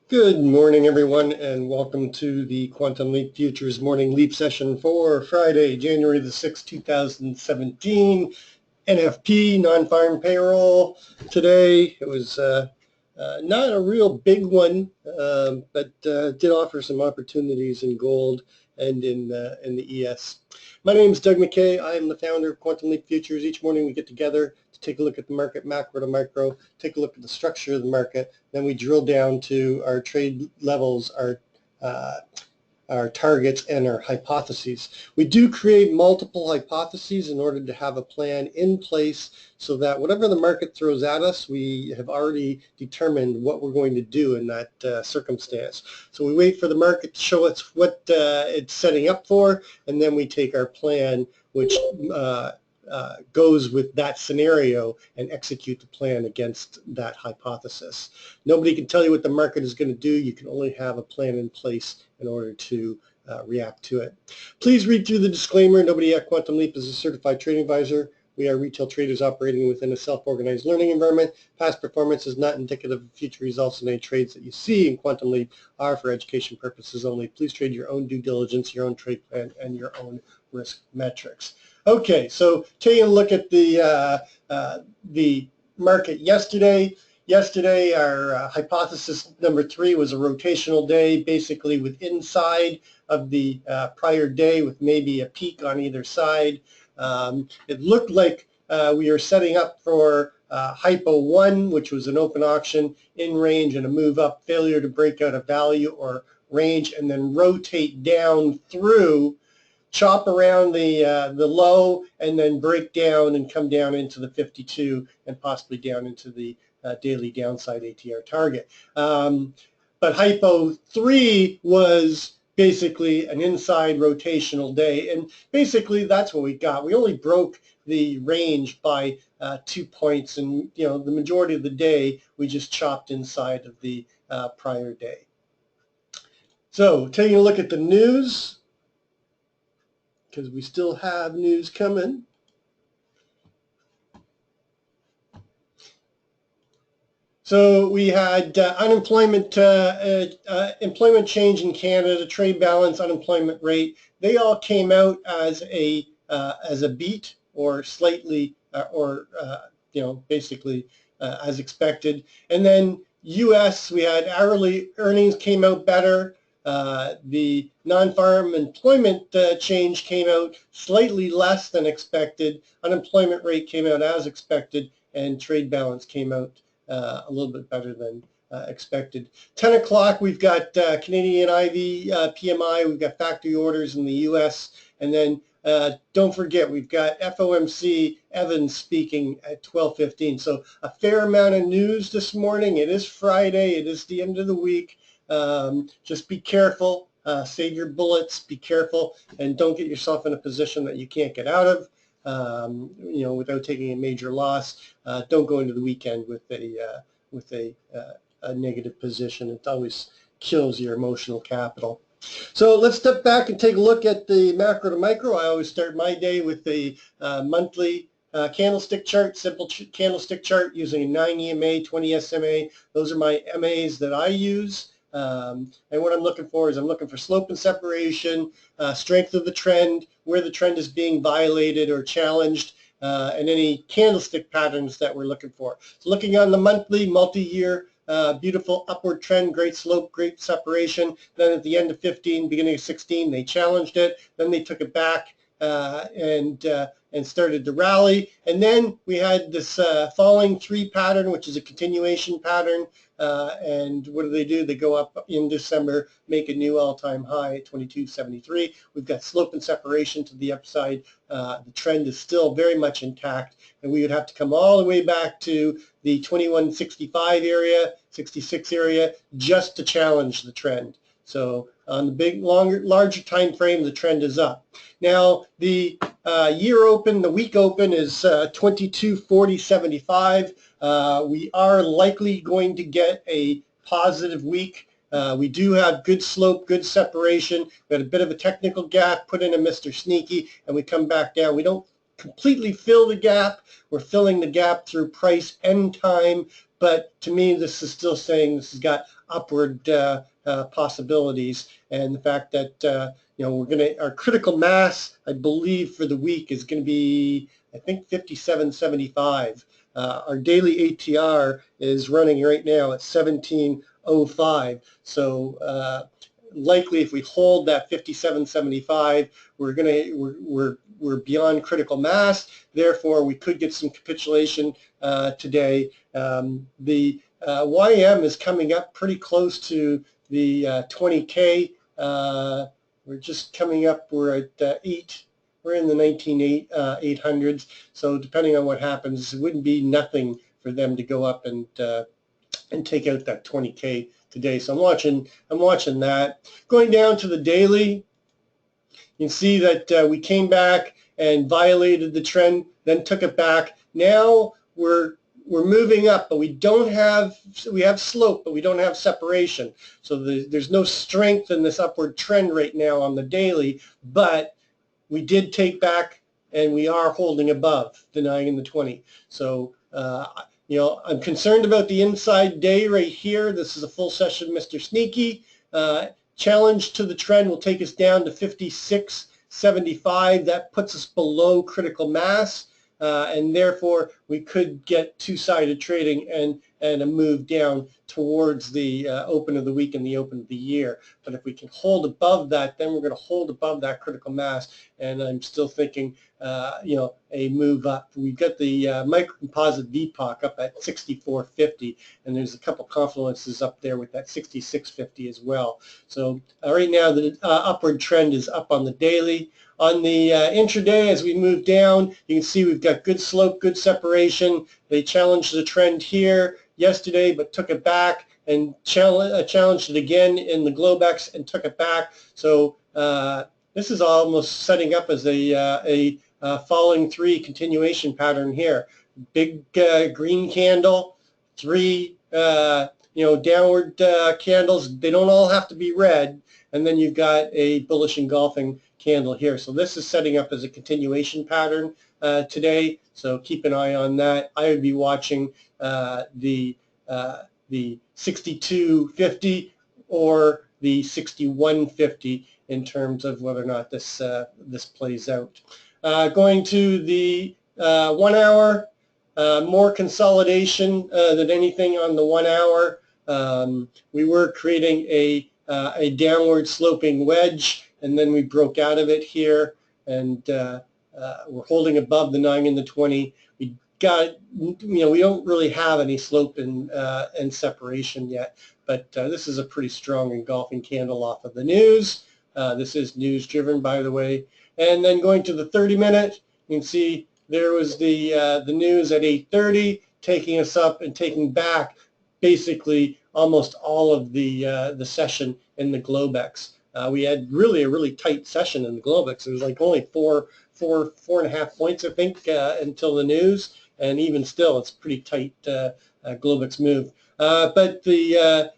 Good morning, everyone, and welcome to the Quantum Leap Futures Morning Leap Session for Friday, January the 6th, 2017. NFP, non-farm payroll. Today, it was not a real big one, but did offer some opportunities in gold and in the ES. My name is Doug McKay. I am the founder of Quantum Leap Futures. Each morning we get together to take a look at the market, macro to micro, take a look at the structure of the market, then we drill down to our trade levels, our targets, and our hypotheses. We do create multiple hypotheses in order to have a plan in place so that whatever the market throws at us, we have already determined what we're going to do in that circumstance. So we wait for the market to show us what it's setting up for, and then we take our plan, which goes with that scenario, and execute the plan against that hypothesis. Nobody can tell you what the market is going to do. You can only have a plan in place in order to react to it. Please read through the disclaimer. Nobody at Quantum Leap is a certified trading advisor. We are retail traders operating within a self-organized learning environment. Past performance is not indicative of future results, and any trades that you see in Quantum Leap are for education purposes only. Please trade your own due diligence, your own trade plan, and your own risk metrics. Okay, so taking a look at the market yesterday. Yesterday, our hypothesis number 3 was a rotational day, basically with inside of the prior day with maybe a peak on either side. It looked like we were setting up for hypo 1, which was an open auction in range and a move up, failure to break out a value or range, and then rotate down through, chop around the low, and then break down and come down into the 52 and possibly down into the daily downside ATR target. But hypo 3 was basically an inside rotational day, and basically that's what we got. We only broke the range by 2 points, and the majority of the day we just chopped inside of the prior day. So taking a look at the news, because we still have news coming. So we had unemployment, employment change in Canada, trade balance, unemployment rate. They all came out as a beat, or slightly, basically as expected. And then U.S., we had hourly earnings came out better. The non-farm employment change came out slightly less than expected. Unemployment rate came out as expected, and trade balance came out a little bit better than expected. 10 o'clock, we've got Canadian IV PMI, we've got factory orders in the U.S., and then don't forget, we've got FOMC Evans speaking at 12:15. So a fair amount of news this morning. It is Friday. It is the end of the week. Just be careful. Save your bullets. Be careful, and don't get yourself in a position that you can't get out of. Without taking a major loss. Don't go into the weekend with a negative position. It always kills your emotional capital. So let's step back and take a look at the macro to micro. I always start my day with the monthly candlestick chart, simple candlestick chart using a 9 EMA, 20 SMA. Those are my MAs that I use. And what I'm looking for is I'm looking for slope and separation, strength of the trend, where the trend is being violated or challenged, and any candlestick patterns that we're looking for. So looking on the monthly, multi-year, beautiful upward trend, great slope, great separation. Then at the end of 15, beginning of 16, they challenged it. Then they took it back and started to rally. And then we had this falling 3 pattern, which is a continuation pattern. And what do? They go up in December, make a new all-time high at 22.73. We've got slope and separation to the upside. The trend is still very much intact, and we would have to come all the way back to the 21.65 area, 66 area, just to challenge the trend. So on the big, larger time frame, the trend is up. Now the year open, the week open is 22.40.75. We are likely going to get a positive week. We do have good slope, good separation. We had a bit of a technical gap, put in a Mr. Sneaky, and we come back down. We don't completely fill the gap. We're filling the gap through price and time, but to me this is still saying this has got upward possibilities, and the fact that our critical mass, I believe, for the week is going to be, I think, 57.75. Our daily ATR is running right now at 17.05. So likely, if we hold that 57.75, we're beyond critical mass. Therefore, we could get some capitulation today. The YM is coming up pretty close to the 20K. We're just coming up. We're at 8. We're in the 800s. So depending on what happens, it wouldn't be nothing for them to go up and take out that 20K today. So I'm watching that. Going down to the daily, you can see that we came back and violated the trend, then took it back. Now we're moving up, but we have slope, but we don't have separation. So there's no strength in this upward trend right now on the daily, but we did take back, and we are holding above the 9 and the 20. So I'm concerned about the inside day right here. This is a full session Mr. Sneaky. Challenge to the trend will take us down to 56.75. That puts us below critical mass, and therefore we could get two-sided trading and a move down towards the open of the week and the open of the year. But if we can hold above that, then we're going to hold above that critical mass, and I'm still thinking a move up. We've got the microcomposite VPOC up at 64.50, and there's a couple confluences up there with that 66.50 as well. So right now the upward trend is up on the daily. On the intraday, as we move down, you can see we've got good slope, good separation. They challenged the trend here yesterday, but took it back, and challenged it again in the Globex and took it back. So this is almost setting up as a falling 3 continuation pattern here. Big green candle, 3 downward candles. They don't all have to be red, and then you've got a bullish engulfing candle here. So this is setting up as a continuation pattern today. So keep an eye on that. I would be watching the 62.50 or the 61.50 in terms of whether or not this plays out. Going to the 1 hour, more consolidation than anything on the 1 hour. We were creating a downward sloping wedge, and then we broke out of it here, and we're holding above the 9 and the 20. We don't really have any slope and separation yet, but this is a pretty strong engulfing candle off of the news. This is news driven, by the way. And then going to the 30-minute, you can see there was the news at 8:30, taking us up and taking back basically almost all of the session in the Globex. We had really a really tight session in the Globex. It was like only four and a half points, I think, until the news, and even still, it's pretty tight Globex move. But the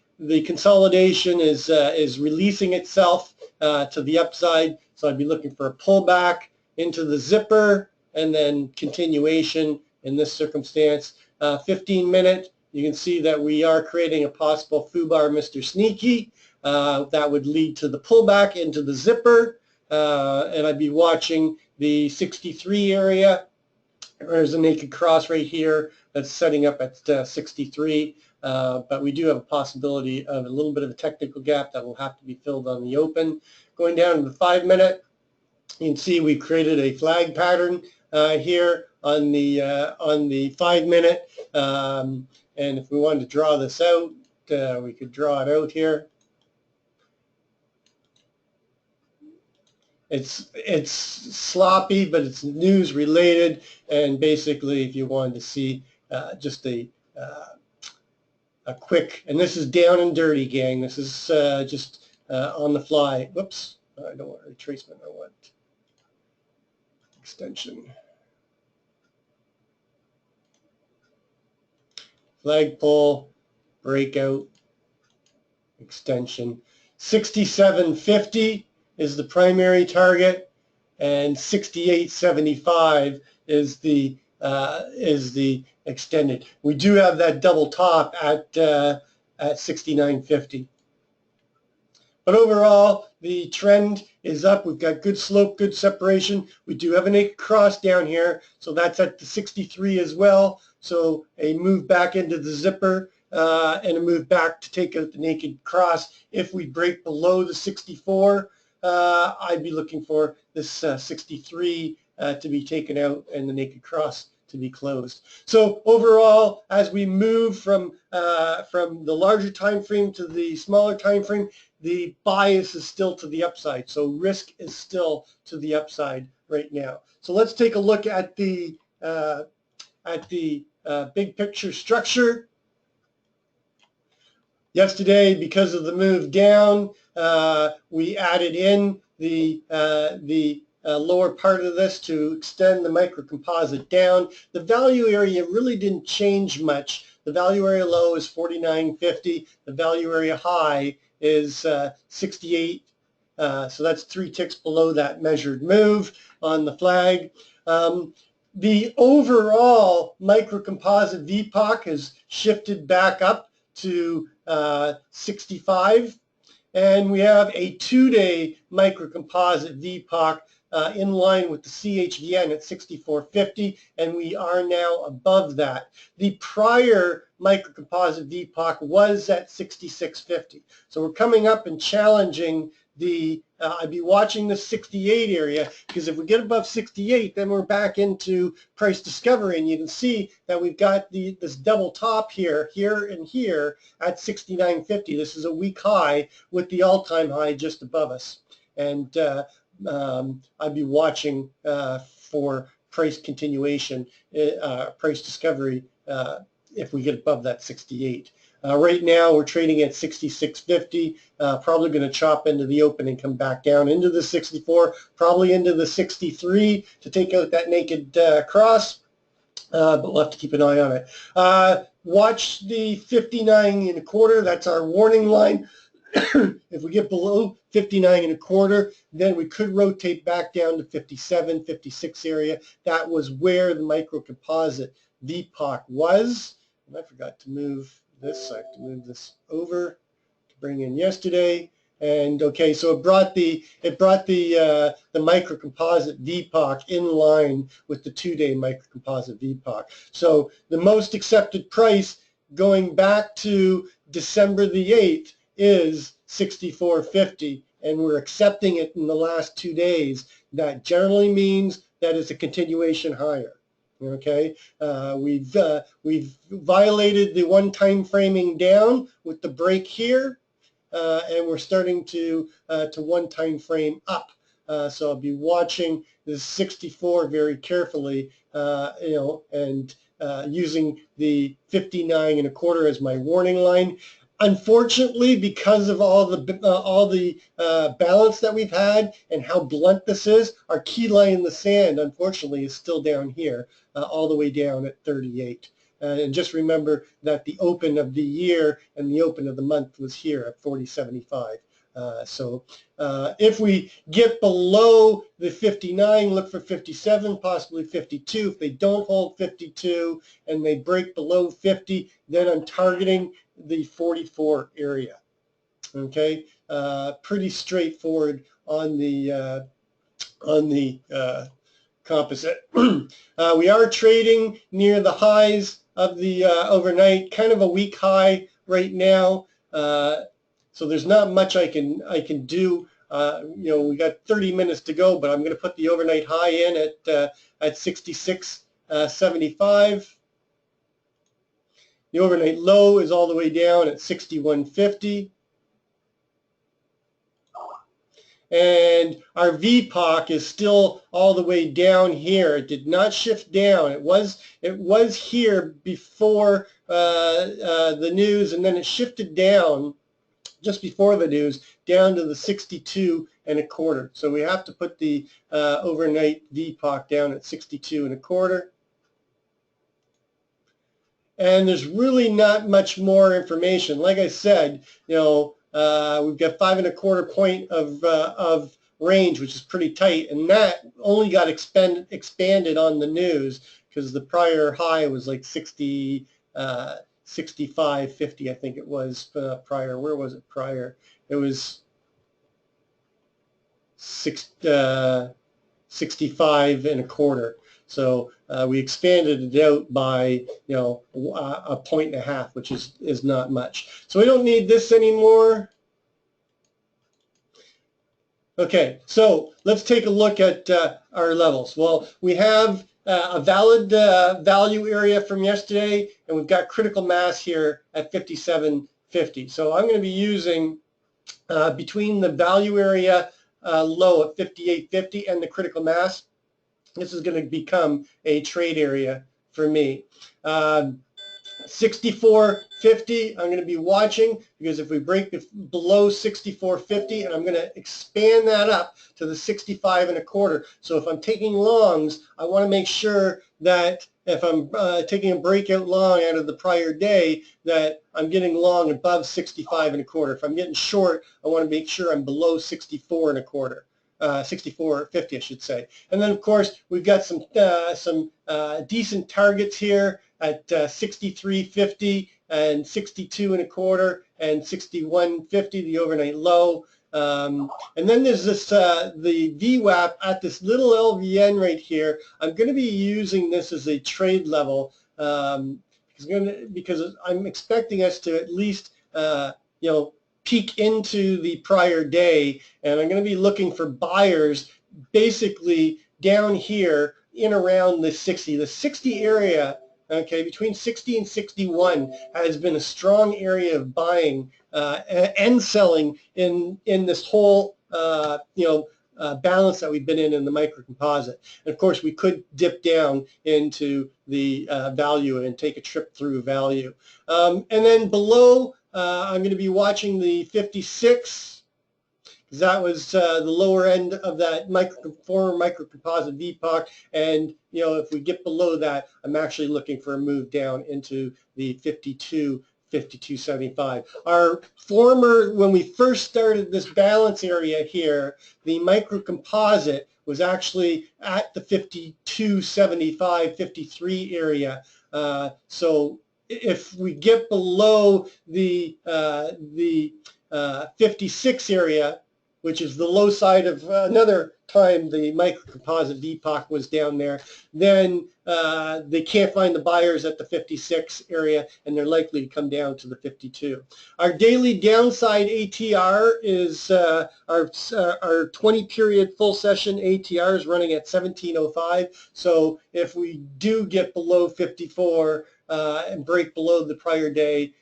consolidation is releasing itself to the upside, so I'd be looking for a pullback into the zipper and then continuation in this circumstance. 15-minute, you can see that we are creating a possible foo-bar Mr. Sneaky. That would lead to the pullback into the zipper, and I'd be watching the 63 area. There's a naked cross right here that's setting up at 63, but we do have a possibility of a little bit of a technical gap that will have to be filled on the open. Going down to the 5-minute, you can see we created a flag pattern here on the 5-minute, and if we wanted to draw this out, we could draw it out here. It's sloppy, but it's news related, and basically if you wanted to see just a quick, and this is down and dirty, gang. This is just on the fly. Whoops, I don't want retracement, I want extension. Flagpole, breakout, extension. 67.50 is the primary target, and 68.75 is the extended. We do have that double top at 69.50. But overall, the trend is up. We've got good slope, good separation. We do have a naked cross down here, so that's at the 63 as well. So a move back into the zipper and a move back to take out the naked cross. If we break below the 64, I'd be looking for this 63 to be taken out and the naked cross to be closed. So overall, as we move from the larger time frame to the smaller time frame, the bias is still to the upside. So risk is still to the upside right now. So let's take a look at the big picture structure. Yesterday, because of the move down, we added in the lower part of this to extend the microcomposite down. The value area really didn't change much. The value area low is 49.50. The value area high is 68. So that's 3 ticks below that measured move on the flag. The overall microcomposite VPOC has shifted back up to 65. And we have a 2-day microcomposite VPOC in line with the CHVN at 64.50, and we are now above that. The prior microcomposite VPOC was at 66.50. So we're coming up and challenging the, I'd be watching the 68 area, because if we get above 68, then we're back into price discovery, and you can see that we've got this double top here, and here at 69.50. This is a week high with the all-time high just above us. And I'd be watching for price continuation, price discovery if we get above that 68. Right now we're trading at 66.50, probably going to chop into the open and come back down into the 64, probably into the 63 to take out that naked cross, but we'll have to keep an eye on it. Watch the 59.25, that's our warning line. If we get below 59.25, then we could rotate back down to 57, 56 area. That was where the microcomposite VPOC was. And I forgot to move this. I have to move this over to bring in yesterday. And okay, so it brought the microcomposite VPOC in line with the 2-day microcomposite VPOC. So the most accepted price going back to December the 8th is 64.50, and we're accepting it in the last 2 days. That generally means that it's a continuation higher. Okay, we've violated the one time framing down with the break here, and we're starting to one time frame up. So I'll be watching this 64 very carefully, and using the 59.25 as my warning line. Unfortunately, because of all the balance that we've had and how blunt this is, our key line in the sand, unfortunately, is still down here, all the way down at 38. And just remember that the open of the year and the open of the month was here at 40.75. So if we get below the 59, look for 57, possibly 52. If they don't hold 52 and they break below 50, then I'm targeting the 44 area. Okay, pretty straightforward on the composite. We are trading near the highs of the overnight, kind of a weak high right now. So there's not much I can do. We got 30 minutes to go, but I'm going to put the overnight high in at 66.75. The overnight low is all the way down at 61.50. And our VPOC is still all the way down here. It did not shift down. It was here before the news, and then it shifted down just before the news down to the 62.25. So we have to put the overnight VPOC down at 62.25. And there's really not much more information. Like I said, we've got 5.25 point of range, which is pretty tight, and that only got expanded on the news. because the prior high was like 60, 65.50, I think it was prior. Where was it prior? It was 65 and a quarter. So we expanded it out by, a point and a half, which is not much. So we don't need this anymore. Okay, so let's take a look at our levels. Well, we have a valid value area from yesterday, and we've got critical mass here at 57.50. So I'm going to be using between the value area low at 58.50 and the critical mass. This is going to become a trade area for me. 64.50 I'm going to be watching, because if we break below 64.50, and I'm going to expand that up to the 65 and a quarter. So if I'm taking longs, I want to make sure that if I'm taking a breakout long out of the prior day, that I'm getting long above 65 and a quarter. If I'm getting short, I want to make sure I'm below 64 and a quarter. 64.50, I should say. And then, of course, we've got some decent targets here at 63.50 and 62 and a quarter and 61.50, the overnight low. And then there's this the VWAP at this little LVN right here. I'm going to be using this as a trade level because I'm expecting us to at least peak into the prior day, and I'm going to be looking for buyers basically down here in around the 60. The 60 area, okay, between 60 and 61 has been a strong area of buying and selling in this whole balance that we've been in the microcomposite. And of course, we could dip down into the value and take a trip through value. And then below, I'm going to be watching the 56, because that was the lower end of that former microcomposite VPOC. And if we get below that, I'm actually looking for a move down into the 52.75. Our former, when we first started this balance area here, the microcomposite was actually at the 52.75, 53 area. So if we get below the 56 area, which is the low side of another time the microcomposite VPOC was down there, then they can't find the buyers at the 56 area, and they're likely to come down to the 52. Our daily downside ATR is our 20-period full session ATR is running at 1705. So if we do get below 54 and break below the prior day,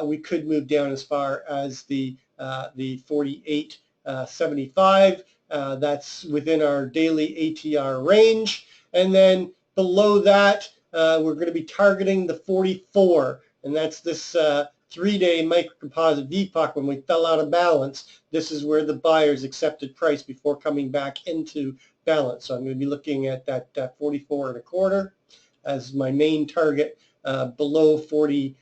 we could move down as far as the 48.75. That's within our daily ATR range. And then below that, we're going to be targeting the 44, and that's this 3-day microcomposite VPOC. When we fell out of balance, this is where the buyers accepted price before coming back into balance. So I'm going to be looking at that 44 and a quarter as my main target, below 49.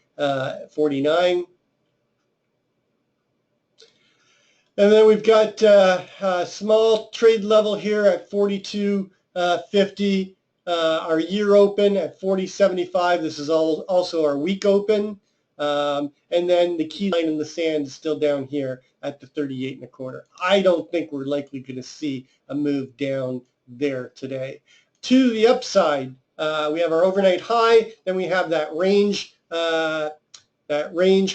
And then we've got a small trade level here at 42.50. Our year open at 40.75. This is also our week open. And then the key line in the sand is still down here at the 38 and a quarter. I don't think we're likely going to see a move down there today. To the upside, we have our overnight high. Then we have that range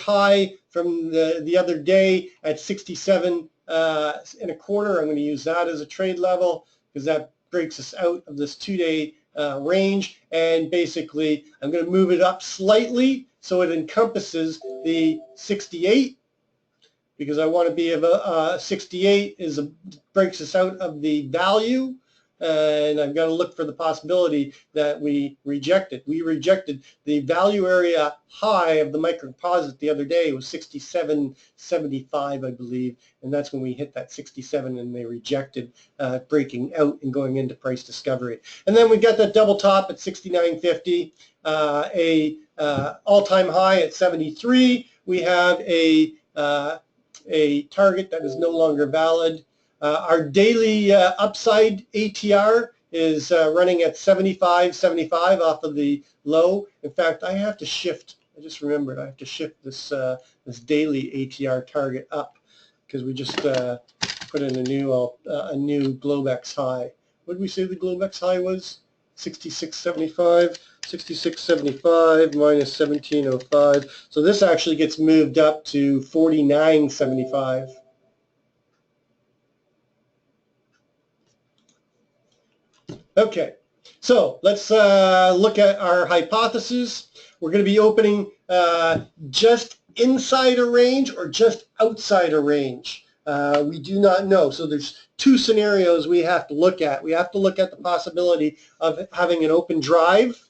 high from the other day at 67 and a quarter. I'm going to use that as a trade level because that breaks us out of this 2-day range. And basically, I'm going to move it up slightly so it encompasses the 68, because I want to be of 68 breaks us out of the value. And I've got to look for the possibility that we reject it. We rejected the value area high of the microcomposite the other day. It was 67.75, I believe, and that's when we hit that 67, and they rejected breaking out and going into price discovery. And then we've got that double top at 69.50, all-time high at 73. We have a target that is no longer valid. Our daily upside ATR is running at 75.75 off of the low. In fact, I have to shift. I just remembered I have to shift this this daily ATR target up because we just put in a new Globex high. What did we say the Globex high was? 66.75. 66.75 minus 17.05. So this actually gets moved up to 49.75. Okay, so let's look at our hypothesis. We're going to be opening just inside a range or just outside a range. We do not know. So there's two scenarios we have to look at. We have to look at the possibility of having an open drive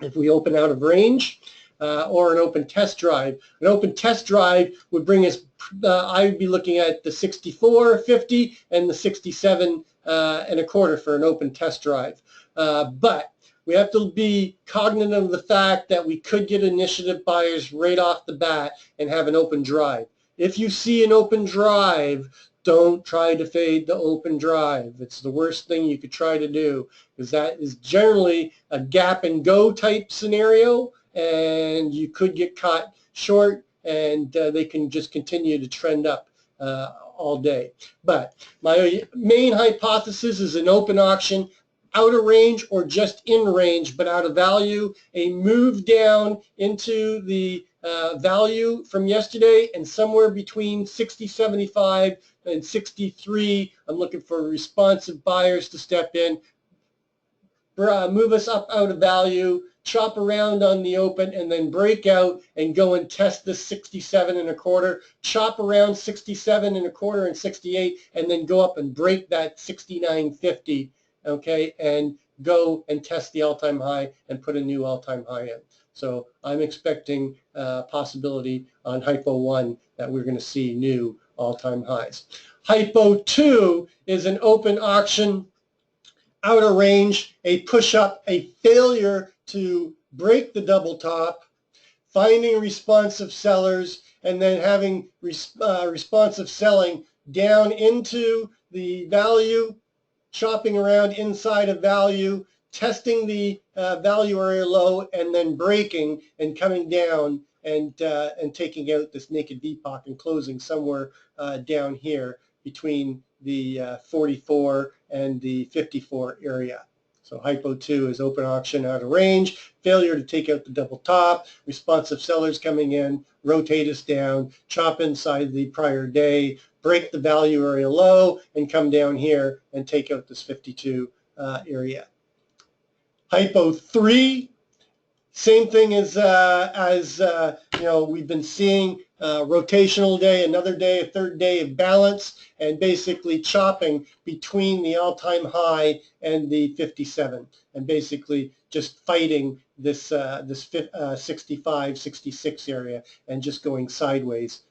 if we open out of range, or an open test drive. An open test drive would bring us, I would be looking at the 64.50 and the 67.25 for an open test drive. But we have to be cognizant of the fact that we could get initiative buyers right off the bat and have an open drive. If you see an open drive, don't try to fade the open drive. It's the worst thing you could try to do, because that is generally a gap and go type scenario, and you could get caught short, and they can just continue to trend up all day. But my main hypothesis is an open auction out of range or just in range but out of value, a move down into the value from yesterday, and somewhere between 60.75 and 63, I'm looking for responsive buyers to step in, move us up out of value, chop around on the open, and then break out and go and test the 67.25, chop around 67.25 and 68, and then go up and break that 69.50, okay, and go and test the all-time high and put a new all-time high in. So I'm expecting possibility on Hypo 1 that we're going to see new all-time highs. Hypo 2 is an open auction, out of range, a push-up, a failure to break the double top, finding responsive sellers, and then having responsive selling down into the value, chopping around inside of value, testing the value area low, and then breaking and coming down and taking out this naked VPOC and closing somewhere down here between the 44 and the 54 area. So Hypo 2 is open auction out of range, failure to take out the double top, responsive sellers coming in, rotate us down, chop inside the prior day, break the value area low, and come down here and take out this 52 area. Hypo 3, same thing as you know, we've been seeing rotational day, another day, a third day of balance, and basically chopping between the all-time high and the 57, and basically just fighting this 65, 66 area, and just going sideways,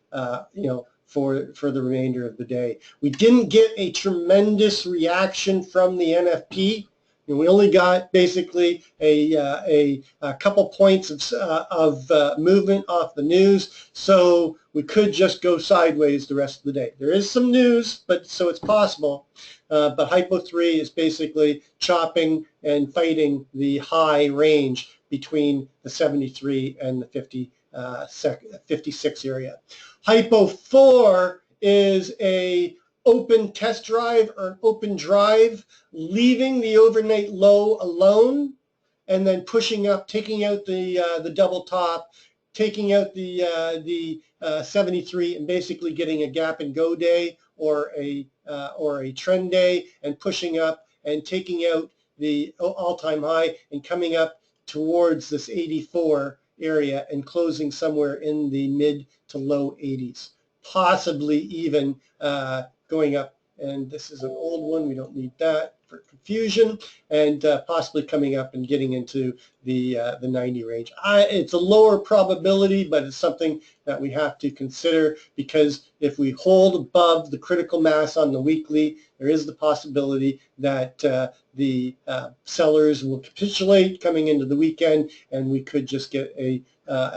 you know, for the remainder of the day. We didn't get a tremendous reaction from the NFP. And we only got basically a couple points of movement off the news, so we could just go sideways the rest of the day. There is some news, but so it's possible. But Hypo 3 is basically chopping and fighting the high range between the 73 and the 56 area. Hypo 4 is a open test drive or an open drive, leaving the overnight low alone, and then pushing up, taking out the double top, taking out the 73, and basically getting a gap and go day or a trend day, and pushing up and taking out the all-time high and coming up towards this 84 area and closing somewhere in the mid to low 80s, possibly even going up, and this is an old one, we don't need that for confusion, and possibly coming up and getting into the 90 range. It's a lower probability, but it's something that we have to consider, because if we hold above the critical mass on the weekly, there is the possibility that the sellers will capitulate coming into the weekend, and we could just get a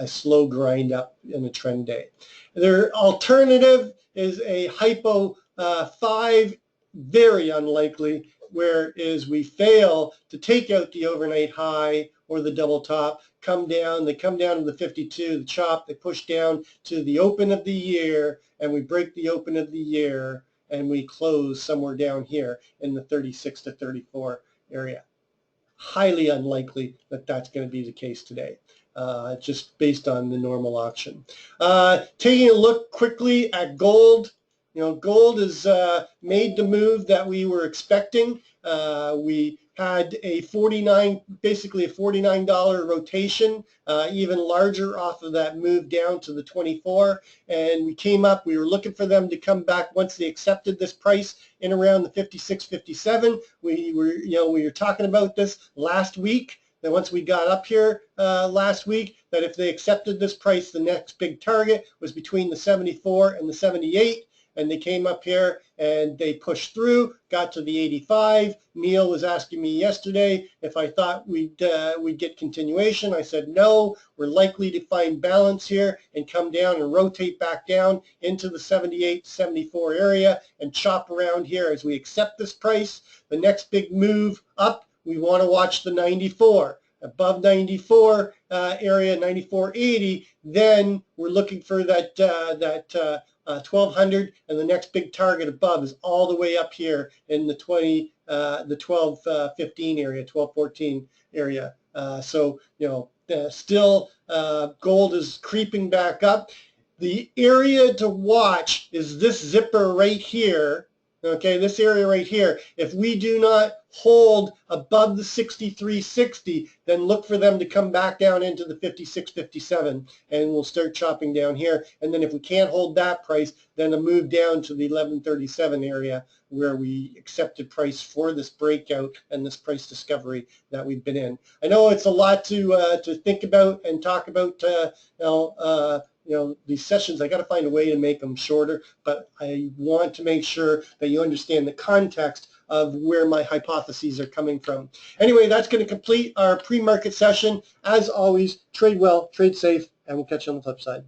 slow grind up in a trend day. Their alternative is a Hypo 5, very unlikely, where is we fail to take out the overnight high or the double top, come down, they come down to the 52, the chop, they push down to the open of the year, and we break the open of the year, and we close somewhere down here in the 36 to 34 area. Highly unlikely that that's going to be the case today, just based on the normal auction. Taking a look quickly at gold. Gold has made the move that we were expecting. We had a basically a $49 rotation, even larger off of that move down to the 24, and we came up. We were looking for them to come back once they accepted this price in around the 56, 57. We were talking about this last week. That once we got up here last week, that if they accepted this price, the next big target was between the 74 and the 78. And they came up here and they pushed through, got to the 85. Neil was asking me yesterday if I thought we'd get continuation. I said no, we're likely to find balance here and come down and rotate back down into the 78, 74 area and chop around here as we accept this price. The next big move up, we want to watch the 94. Above 94 area, 94.80, then we're looking for that 1200, and the next big target above is all the way up here in the 1215 area, 1214 area. So still gold is creeping back up. The area to watch is this zipper right here. Okay, this area right here. If we do not hold above the 63.60, then look for them to come back down into the 56.57, and we'll start chopping down here. And then if we can't hold that price, then a move down to the 1137 area where we accepted price for this breakout and this price discovery that we've been in. I know it's a lot to think about and talk about. These sessions, I got to find a way to make them shorter, but I want to make sure that you understand the context of where my hypotheses are coming from. Anyway, that's going to complete our pre-market session. As always, trade well, trade safe, and we'll catch you on the flip side.